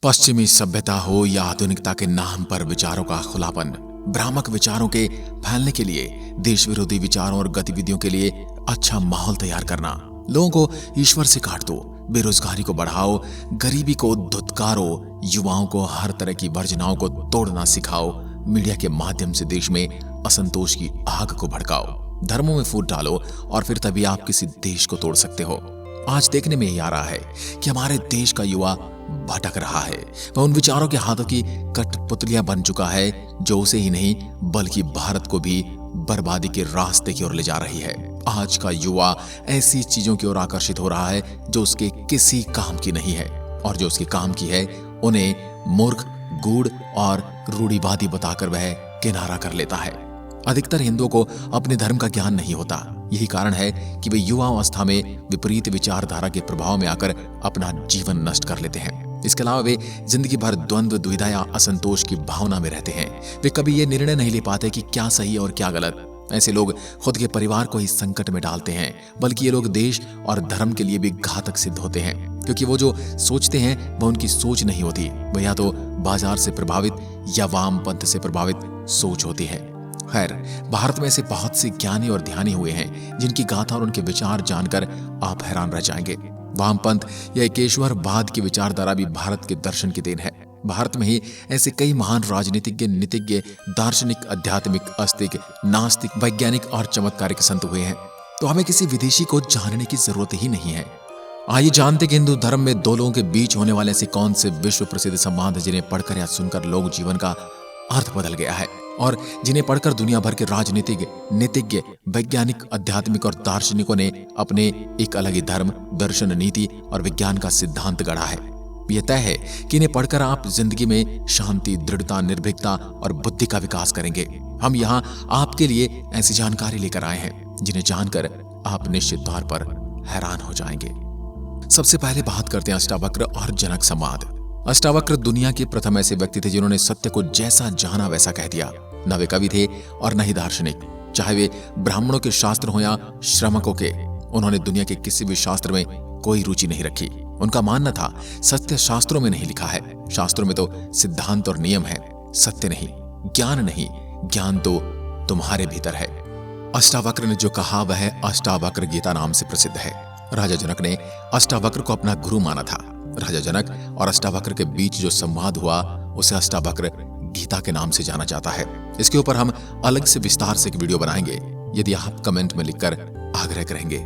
पश्चिमी सभ्यता हो या आधुनिकता के नाम पर विचारों का खुलापन, भ्रामक विचारों के फैलने के लिए, देश विरोधी विचारों और गतिविधियों के लिए अच्छा माहौल तैयार करना, लोगों को ईश्वर से काट दो, बेरोजगारी को बढ़ाओ, गरीबी को धुतकारो, युवाओं को हर तरह की वर्जनाओं को तोड़ना सिखाओ, मीडिया के माध्यम से देश में असंतोष की आग को भड़काओ, धर्मों में फूट डालो और फिर तभी आप किसी देश को तोड़ सकते हो। आज देखने में यही आ रहा है कि हमारे देश का युवा भटक रहा है। वह उन विचारों के हाथों की कठपुतलियां बन चुका है जो उसे ही नहीं बल्कि भारत को भी बर्बादी के रास्ते की ओर ले जा रही है। आज का युवा ऐसी चीजों की ओर आकर्षित हो रहा है जो उसके किसी काम की नहीं है, और जो उसके काम की है उन्हें मूर्ख, गूढ़ और रूढ़िवादी बताकर वह किनारा कर लेता है। अधिकतर हिंदुओं को अपने धर्म का ज्ञान नहीं होता। यही कारण है कि वे युवावस्था में विपरीत विचारधारा के प्रभाव में आकर अपना जीवन नष्ट कर लेते हैं। इसके अलावा वे जिंदगी भर द्वंद्व, दुविधा या असंतोष की भावना में रहते हैं। वे कभी ये निर्णय नहीं ले पाते कि क्या सही और क्या गलत। ऐसे लोग खुद के परिवार को ही संकट में डालते हैं, बल्कि ये लोग देश और धर्म के लिए भी घातक सिद्ध होते हैं, क्योंकि वो जो सोचते हैं वह उनकी सोच नहीं होती, वह या तो बाजार से प्रभावित या वामपंथ से प्रभावित सोच होती है। खैर, भारत में ऐसे बहुत से ज्ञानी और ध्यानी हुए हैं जिनकी गाथा और उनके विचार जानकर आप हैरान रह जाएंगे। वामपंथ या एकेश्वरवाद की विचारधारा भी भारत के दर्शन की देन है। भारत में ही ऐसे कई महान राजनीतिज्ञ, नीतिज्ञ, दार्शनिक, आध्यात्मिक, आस्तिक, नास्तिक, वैज्ञानिक और चमत्कारिक संत हुए हैं। तो हमें किसी विदेशी को जानने की जरूरत ही नहीं है। आइए जानते कि हिंदू धर्म में दो लोगों के बीच होने वाले ऐसे कौन से विश्व प्रसिद्ध संवाद जिन्हें पढ़कर या सुनकर लोक जीवन का अर्थ बदल गया है, और जिन्हें पढ़कर दुनिया भर के राजनीतिज्ञ, नीतिज्ञ, वैज्ञानिक, आध्यात्मिक और दार्शनिकों ने अपने एक अलग ही धर्म, दर्शन, नीति और विज्ञान का सिद्धांत गढ़ा है। यह तय है कि इन्हें पढ़कर आप जिंदगी में शांति, दृढ़ता, निर्भीकता और बुद्धि का विकास करेंगे। हम यहाँ आपके लिए ऐसी जानकारी लेकर आए हैं जिन्हें जानकर आप निश्चित तौर पर हैरान हो जाएंगे। सबसे पहले बात करते हैं अष्टावक्र और जनक संवाद। अष्टावक्र दुनिया के प्रथम ऐसे व्यक्ति थे जिन्होंने सत्य को जैसा जाना वैसा कह दिया। न वे कवि थे और न ही दार्शनिक, चाहे वे ब्राह्मणों के शास्त्र हो या श्रमकों के। उन्होंने दुनिया के किसी भी शास्त्र में कोई रुचि नहीं रखी। उनका मानना था सत्य शास्त्रों में नहीं लिखा है, शास्त्रों में तो सिद्धांत और नियम है, सत्य नहीं, ज्ञान नहीं, ज्ञान तो तुम्हारे भीतर है। अष्टावक्र ने जो कहा वह अष्टावक्र गीता नाम से प्रसिद्ध है। राजा जनक ने अष्टावक्र को अपना गुरु माना था। राजा जनक और अष्टावक्र के बीच जो संवाद हुआ उसे अष्टावक्र गीता के नाम से जाना जाता है। इसके ऊपर हम अलग से विस्तार से एक वीडियो बनाएंगे, यदि आप कमेंट में लिखकर आग्रह करेंगे।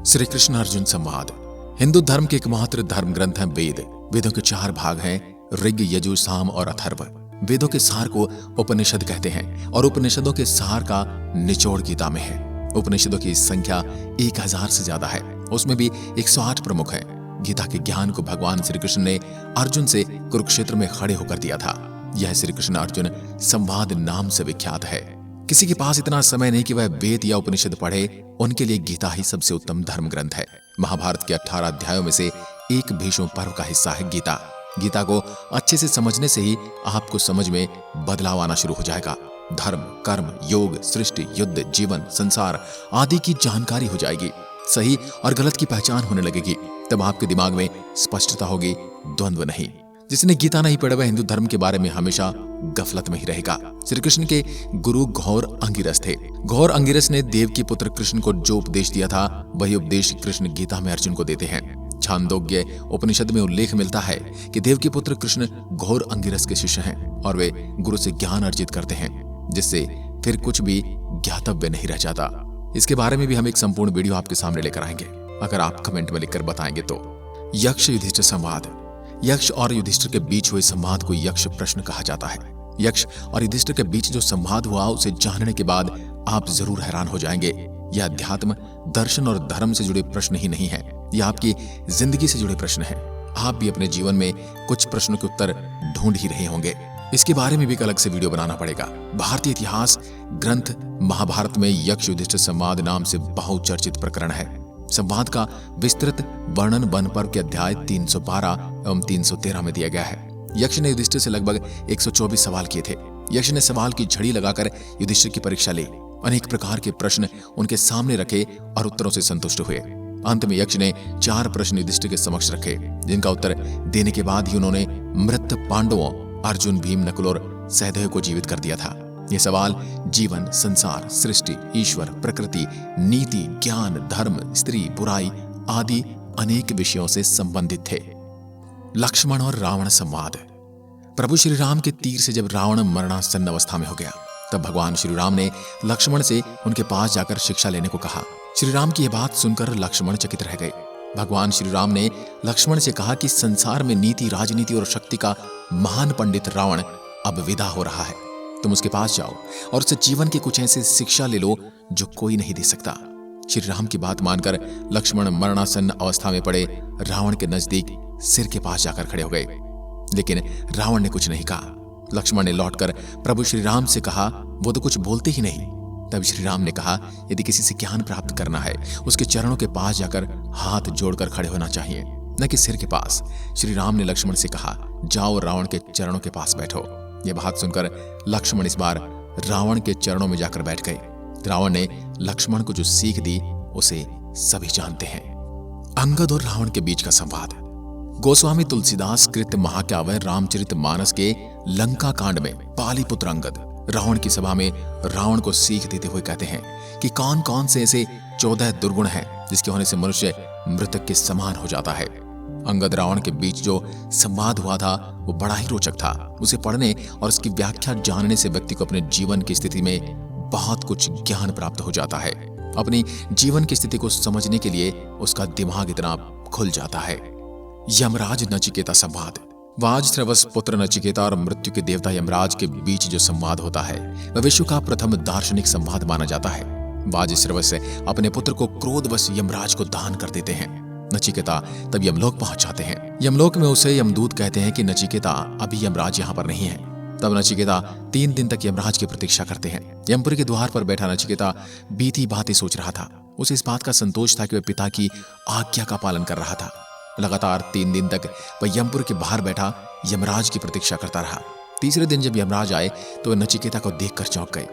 श्री कृष्ण अर्जुन संवाद। हिंदू धर्म के एकमात्र धर्म ग्रंथ हैं वेद। वेदों के 4 भाग हैं, ऋग, यजु, साम और अथर्व। वेदों के सार को उपनिषद कहते हैं और उपनिषदों के सार का निचोड़ गीता में है। उपनिषदों की संख्या 1000 से ज्यादा है, उसमें भी 108 प्रमुख है। गीता के ज्ञान को भगवान श्री कृष्ण ने अर्जुन से कुरुक्षेत्र में खड़े होकर दिया था। यह श्री कृष्ण अर्जुन संवाद नाम से विख्यात है। किसी के पास इतना समय नहीं कि वह वेद या उपनिषद पढ़े, उनके लिए गीता ही सबसे उत्तम धर्म ग्रंथ है। महाभारत के 18 अध्यायों में से एक भीष्म पर्व का हिस्सा है गीता। गीता को अच्छे से समझने से ही आपको समझ में बदलाव आना शुरू हो जाएगा। धर्म, कर्म, योग, सृष्टि, युद्ध, जीवन, संसार आदि की जानकारी हो जाएगी। सही और गलत की पहचान होने लगेगी। तब आपके दिमाग में स्पष्टता होगी, द्वंद्व नहीं। जिसने गीता नहीं पढ़ा वह हिंदू धर्म के बारे में हमेशा गफलत में ही रहेगा। श्री कृष्ण के गुरु घोर अंगिरस थे। घोर अंगिरस ने देव की पुत्र कृष्ण को जो उपदेश दिया था वही उपदेश कृष्ण गीता में अर्जुन को देते हैं। छांदोग्य उपनिषद में उल्लेख मिलता है कि देव के पुत्र कृष्ण घोर अंगिरस के शिष्य हैं और वे गुरु से ज्ञान अर्जित करते हैं, जिससे फिर कुछ भी ज्ञातव्य नहीं रह जाता। इसके बारे में भी हम एक संपूर्ण वीडियो आपके सामने लेकर आएंगे, अगर आप कमेंट में लिखकर बताएंगे तो। यक्ष युधिष्ठिर संवाद। यक्ष और युधिष्ठिर के बीच हुए संवाद को यक्ष प्रश्न कहा जाता है। यक्ष और युधिष्ठिर के बीच जो संवाद हुआ उसे जानने के बाद आप जरूर हैरान हो जाएंगे। यह अध्यात्म, दर्शन और धर्म से जुड़े प्रश्न ही नहीं है, यह आपकी जिंदगी से जुड़े प्रश्न हैं। आप भी अपने जीवन में कुछ प्रश्नों के उत्तर ढूंढ ही रहे होंगे। इसके बारे में भी एक अलग से वीडियो बनाना पड़ेगा। भारतीय इतिहास ग्रंथ महाभारत में यक्ष युधिष्ठिर संवाद नाम से बहुचर्चित प्रकरण है। संवाद का विस्तृत वर्णन वन पर्व के अध्याय 312 एवं 313 में दिया गया है। यक्ष ने युधिष्ठिर से लगभग 124 सवाल किए थे। यक्ष ने सवाल की झड़ी लगाकर युधिष्ठिर की परीक्षा ली। अनेक प्रकार के प्रश्न उनके सामने रखे और उत्तरों से संतुष्ट हुए। अंत में यक्ष ने 4 प्रश्न युधिष्ठिर के समक्ष रखे, जिनका उत्तर देने के बाद ही उन्होंने मृत पांडवों अर्जुन, भीम, नकुल और सहदेव को जीवित कर दिया था। ये सवाल जीवन, संसार, सृष्टि, ईश्वर, प्रकृति, नीति, ज्ञान, धर्म, स्त्री, बुराई आदि अनेक विषयों से संबंधित थे। लक्ष्मण और रावण संवाद। प्रभु श्री राम के तीर से जब रावण मरणासन्न अवस्था में हो गया, तब भगवान श्री राम ने लक्ष्मण से उनके पास जाकर शिक्षा लेने को कहा। श्री राम की यह बात सुनकर लक्ष्मण चकित रह गए। भगवान श्री राम ने लक्ष्मण से कहा कि संसार में नीति, राजनीति और शक्ति का महान पंडित रावण अब विदा हो रहा है। तुम उसके पास जाओ और उससे जीवन की कुछ ऐसी शिक्षा ले लो जो कोई नहीं दे सकता। श्री राम की बात मानकर लक्ष्मण मरणासन्न अवस्था में पड़े रावण के नजदीक सिर के पास जाकर खड़े हो गए, लेकिन रावण ने कुछ नहीं कहा। लक्ष्मण ने लौटकर प्रभु श्री राम से कहा, वो तो कुछ बोलते ही नहीं। तब श्री राम ने कहा, यदि किसी से ज्ञान प्राप्त करना है, उसके चरणों के पास जाकर हाथ जोड़कर खड़े होना चाहिए, न कि सिर के पास। श्री राम ने लक्ष्मण से कहा, जाओ रावण के चरणों के पास बैठो। यह बात सुनकर लक्ष्मण इस बार रावण के चरणों में जाकर बैठ गए। रावण ने लक्ष्मण को जो सीख दी उसे सभी जानते हैं। अंगद और रावण के बीच का संवाद। गोस्वामी तुलसीदास कृत महाकाव्य रामचरितमानस के लंका कांड में पालीपुत्र अंगद रावण की सभा में रावण को सीख देते हुए कहते हैं कि कौन कौन से ऐसे 14 दुर्गुण हैं जिसके होने से मनुष्य मृतक के समान हो जाता है। अंगद रावण के बीच जो संवाद हुआ था वो बड़ा ही रोचक था। उसे पढ़ने और उसकी व्याख्या जानने से व्यक्ति को अपने जीवन की स्थिति में बहुत कुछ ज्ञान प्राप्त हो जाता है। अपनी जीवन की स्थिति को समझने के लिए उसका दिमाग इतना खुल जाता है। यमराज नचिकेता संवाद। वाजश्रवस पुत्र नचिकेता और मृत्यु के देवता यमराज के बीच जो संवाद होता है वह विश्व का प्रथम दार्शनिक संवाद माना जाता है। वाजश्रवस अपने पुत्र को क्रोधवश यमराज को दान कर देते हैं। नचिकेता तब यमलोक पहुंच जाते हैं। यमलोक में उसे यमदूत कहते हैं कि नचिकेता अभी यमराज यहाँ पर नहीं है। तब नचिकेता 3 दिन तक यमराज की प्रतीक्षा करते हैं। यमपुरी के द्वार पर बैठा नचिकेता बीती बातें सोच रहा था। उसे इस बात का संतोष था कि वह पिता की आज्ञा का पालन कर रहा था। लगातार 3 दिन तक वह यमपुर के बाहर बैठा यमराज की प्रतीक्षा करता रहा। तीसरे दिन जब यमराज आए तो वह नचिकेता को देखकर चौंक गए।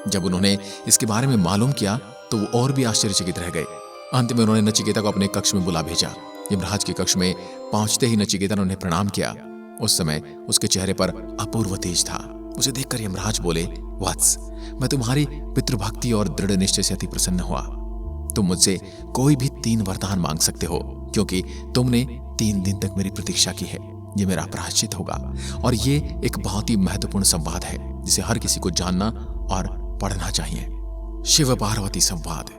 जब उन्होंने इसके बारे में मालूम किया तो वो और भी आश्चर्यचकित रह गए। अंत में उन्होंने नचिकेता को अपने कक्ष में बुला भेजा। यमराज के कक्ष में पहुंचते ही नचिकेता ने उन्हें प्रणाम किया। उस समय उसके चेहरे पर अपूर्व तेज था। उसे देखकर यमराज बोले, वत्स, मैं तुम्हारी पितृभक्ति और दृढ़ निश्चय से अति प्रसन्न हुआ। तुम मुझसे कोई भी 3 वरदान मांग सकते हो, क्योंकि तुमने 3 दिन तक मेरी प्रतीक्षा की है। ये मेरा प्रायश्चित होगा। और ये एक बहुत ही महत्वपूर्ण संवाद है जिसे हर किसी को जानना और पढ़ना चाहिए। शिव पार्वती संवाद।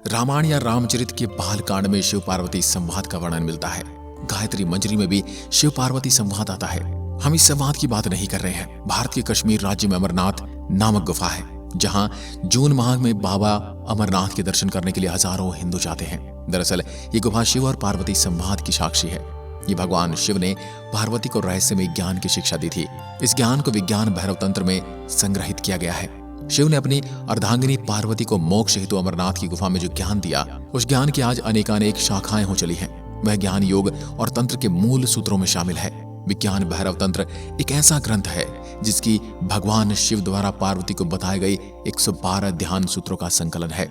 रामायण या रामचरित के बालकांड में शिव पार्वती संवाद का वर्णन मिलता है। गायत्री मंजरी में भी शिव पार्वती संवाद आता है। हम इस संवाद की बात नहीं कर रहे हैं। भारत के कश्मीर राज्य में अमरनाथ नामक गुफा है, जहां जून माह में बाबा अमरनाथ के दर्शन करने के लिए हजारों हिंदू जाते हैं। दरअसल ये गुफा शिव और पार्वती संवाद की साक्षी है। ये भगवान शिव ने पार्वती को रहस्यमय ज्ञान की शिक्षा दी थी। इस ज्ञान को विज्ञान भैरव तंत्र में संग्रहित किया गया है। शिव ने अपनी अर्धांगिनी पार्वती को मोक्ष हेतु अमरनाथ की गुफा में जो ज्ञान दिया, उस ज्ञान की आज अनेकानेक शाखाएं हो चली हैं। वह ज्ञान योग और तंत्र के मूल सूत्रों में शामिल है। विज्ञान भैरव तंत्र एक ऐसा ग्रंथ है जिसकी भगवान शिव द्वारा पार्वती को बताए गए 112 ध्यान सूत्रों का संकलन है।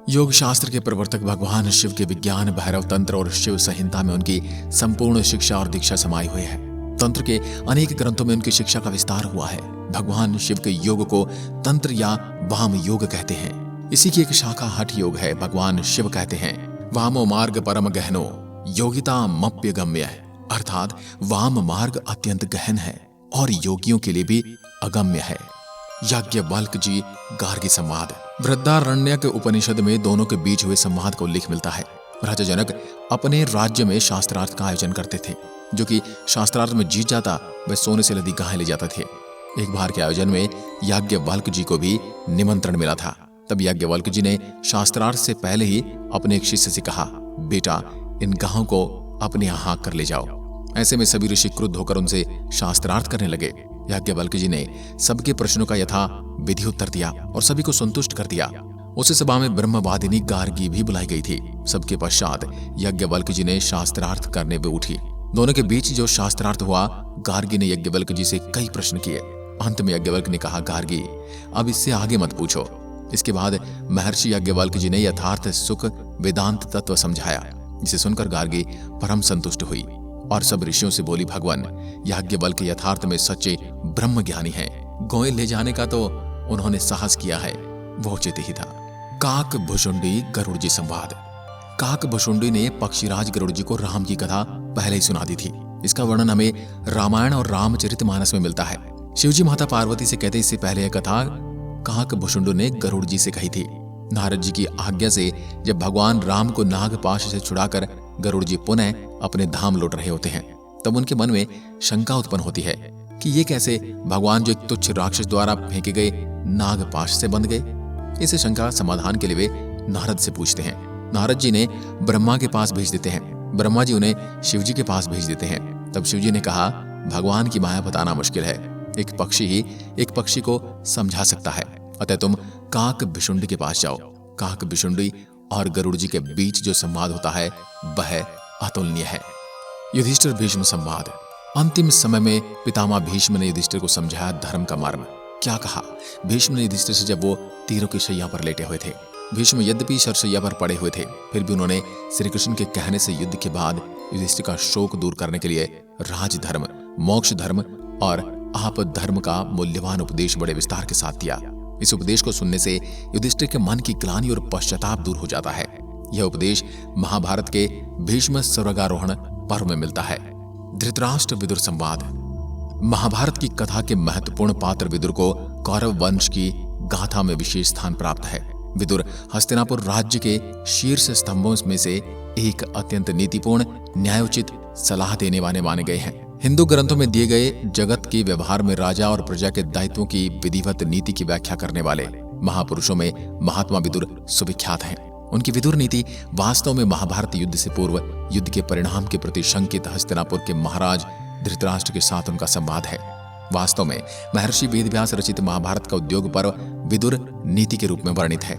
योग शास्त्र के प्रवर्तक भगवान शिव के विज्ञान भैरव तंत्र और शिव संहिता में उनकी संपूर्ण शिक्षा और दीक्षा समाई हुई है। तंत्र के अनेक ग्रंथों में उनकी शिक्षा का विस्तार हुआ है। भगवान शिव के योग को तंत्र या वाम योग कहते हैं। इसी की एक शाखा हठ योग है। भगवान शिव कहते हैं, वामो मार्ग परम गहनो योगिता मप्य गम्य, अर्थात वाम मार्ग अत्यंत गहन है और योगियों के लिए भी अगम्य है। याज्ञवल्क्य जी गार्गी संवाद। वृद्धारण्यक उपनिषद में दोनों के बीच हुए संवाद का उल्लेख मिलता है। राजा जनक अपने राज्य में शास्त्रार्थ का आयोजन करते थे। जो कि शास्त्रार्थ में जीत जाता वह सोने से लदी गाय ले जाते थे। एक बार के आयोजन में याज्ञवल्क्य जी को भी निमंत्रण मिला था। तब याज्ञवल्क्य जी ने शास्त्रार्थ से पहले ही अपने एक शिष्य से कहा, बेटा इन गायों को अपने यहाँ हाँक कर ले जाओ। ऐसे में सभी ऋषि क्रुद्ध होकर उनसे शास्त्रार्थ करने लगे। याज्ञवल्क्य जी ने सबके प्रश्नों का यथा विधि उत्तर दिया और सभी को संतुष्ट कर दिया। उस सभा में ब्रह्मवादिनी गार्गी भी बुलाई गई थी। सबके पश्चात याज्ञवल्क्य जी ने शास्त्रार्थ करने पे उठी। दोनों के बीच जो शास्त्रार्थ हुआ, गार्गी ने याज्ञवल्क्य जी से कई प्रश्न किए। अंत में याज्ञवल्क्य ने कहा, गार्गी अब इससे आगे मत पूछो। इसके बाद महर्षि याज्ञवल्क्य जी ने यथार्थ सुख वेदांत तत्व समझाया। जिसे सुनकर गार्गी परम संतुष्ट हुई और सब ऋषियों से बोली, भगवान याज्ञवल्क्य के यथार्थ में सच्चे ब्रह्म ज्ञानी हैं। गौएं ले जाने का तो उन्होंने साहस किया है, वो उचित ही था। काक भुशुंडी गरुड़ जी संवाद। काक भुशुंडी ने पक्षीराज गरुड़ जी को राम की कथा पहले ही सुना दी थी। इसका वर्णन हमें रामायण और रामचरितमानस में मिलता है। शिवजी माता पार्वती से कहते इससे पहले यह कथा काक भुशुंडी ने गरुड़ जी से कही थी। नारद जी की आज्ञा से जब भगवान राम को नागपाश से छुड़ाकर गरुड़ जी पुनः अपने धाम लौट रहे होते हैं, तब उनके मन में शंका उत्पन्न होती है कि ये कैसे भगवान जो एक तुच्छ राक्षस द्वारा फेंके गए नागपाश से बंध गए। इस शंका समाधान के लिए वे नारद से पूछते हैं। नारद जी ने ब्रह्मा के पास भेज देते हैं। ब्रह्मा जी उन्हें शिवजी के पास भेज देते हैं। तब शिवजी ने कहा, भगवान की माया बताना मुश्किल है, एक पक्षी ही एक पक्षी को समझा सकता है, अतः तुम काक भुशुंडी के पास जाओ। काक भुशुंडी और गरुड़ जी के बीच जो संवाद होता है वह अतुलनीय है। युधिष्ठिर भीष्म संवाद। अंतिम समय में पितामह भीष्म ने युधिष्ठिर को समझाया धर्म का मर्म। क्या कहा? भीष्म ने युधिष्ठिर से जब वो तीरों की शैया पर लेटे हुए थे, भीष्म यद्यपि शरशैया पर पड़े हुए थे, फिर भी उन्होंने श्री कृष्ण के कहने से युद्ध के बाद युधिष्ठिर का शोक दूर करने के लिए राजधर्म, मोक्ष धर्म और आप धर्म का मूल्यवान उपदेश बड़े विस्तार के साथ दिया। इस उपदेश को सुनने से युधिष्ठिर के मन की ग्लानि और पश्चाताप दूर हो जाता है। यह उपदेश महाभारत के भीष्म स्वर्गारोहण पर्व में मिलता है। धृतराष्ट्र विदुर संवाद। महाभारत की कथा के महत्वपूर्ण पात्र विदुर को कौरव वंश की गाथा में विशेष स्थान प्राप्त है। विदुर हस्तिनापुर राज्य के शीर्ष स्तंभों में से एक अत्यंत नीतिपूर्ण, न्यायोचित सलाह देने वाले माने गए हैं। हिंदू ग्रंथों में दिए गए जगत के व्यवहार में राजा और प्रजा के दायित्वों की विधिवत नीति की व्याख्या करने वाले महापुरुषों में महात्मा विदुर सुविख्यात हैं। उनकी विदुर नीति वास्तव में महाभारत युद्ध से पूर्व युद्ध के परिणाम के प्रति शंकित हस्तिनापुर के महाराज धृतराष्ट्र के साथ उनका संवाद है। वास्तव में महर्षि वेदव्यास रचित महाभारत का उद्योग पर्व विदुर नीति के रूप में वर्णित है।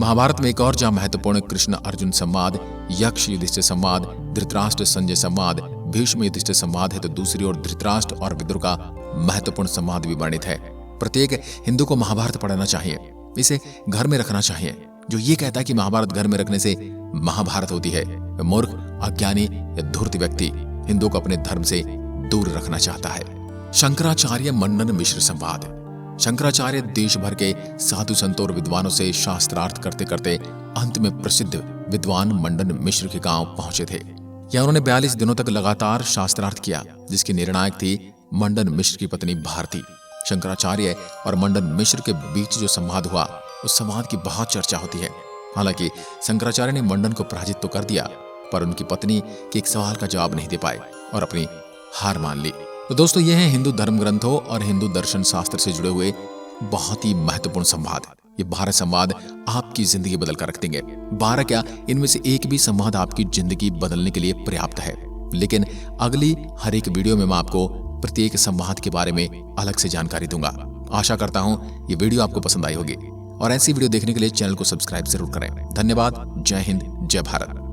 महाभारत में एक और जहां महत्वपूर्ण कृष्ण अर्जुन संवाद, यक्ष युधिष्ठिर संवाद, धृतराष्ट्र संजय संवाद, भीष्म युधिष्ठिर संवाद है, तो दूसरी ओर धृतराष्ट्र और विदुर का महत्वपूर्ण संवाद भी वर्णित है। प्रत्येक हिंदू को महाभारत पढ़ना चाहिए, इसे घर में रखना चाहिए। जो ये कहता है कि महाभारत घर में रखने से महाभारत होती है, वह मूर्ख, अज्ञानी या धूर्त व्यक्ति हिंदू को अपने धर्म से दूर रखना चाहता है। शंकराचार्य मंडन मिश्र संवाद। शंकराचार्य देश भर के साधु संतों और विद्वानों से शास्त्रार्थ करते करते अंत में प्रसिद्ध विद्वान मंडन मिश्र के गांव पहुंचे थे। यहाँ उन्होंने 42 दिनों तक लगातार शास्त्रार्थ किया, जिसकी निर्णायक थी मंडन मिश्र की पत्नी भारती। शंकराचार्य और मंडन मिश्र के बीच जो संवाद हुआ, उस संवाद की बहुत चर्चा होती है। हालांकि शंकराचार्य ने मंडन को पराजित तो कर दिया, पर उनकी पत्नी के एक सवाल का जवाब नहीं दे पाए और अपनी हार मान ली। तो दोस्तों, ये हैं हिंदू धर्म ग्रंथों और हिंदू दर्शन शास्त्र से जुड़े हुए बहुत ही महत्वपूर्ण संवाद। ये 12 संवाद आपकी जिंदगी बदल कर रख देंगे। 12 क्या, इनमें से एक भी संवाद आपकी जिंदगी बदलने के लिए पर्याप्त है। लेकिन अगली हर एक वीडियो में मैं आपको प्रत्येक संवाद के बारे में अलग से जानकारी दूंगा। आशा करता हूं ये वीडियो आपको पसंद आई होगी और ऐसी वीडियो देखने के लिए चैनल को सब्सक्राइब जरूर करें। धन्यवाद। जय हिंद, जय भारत।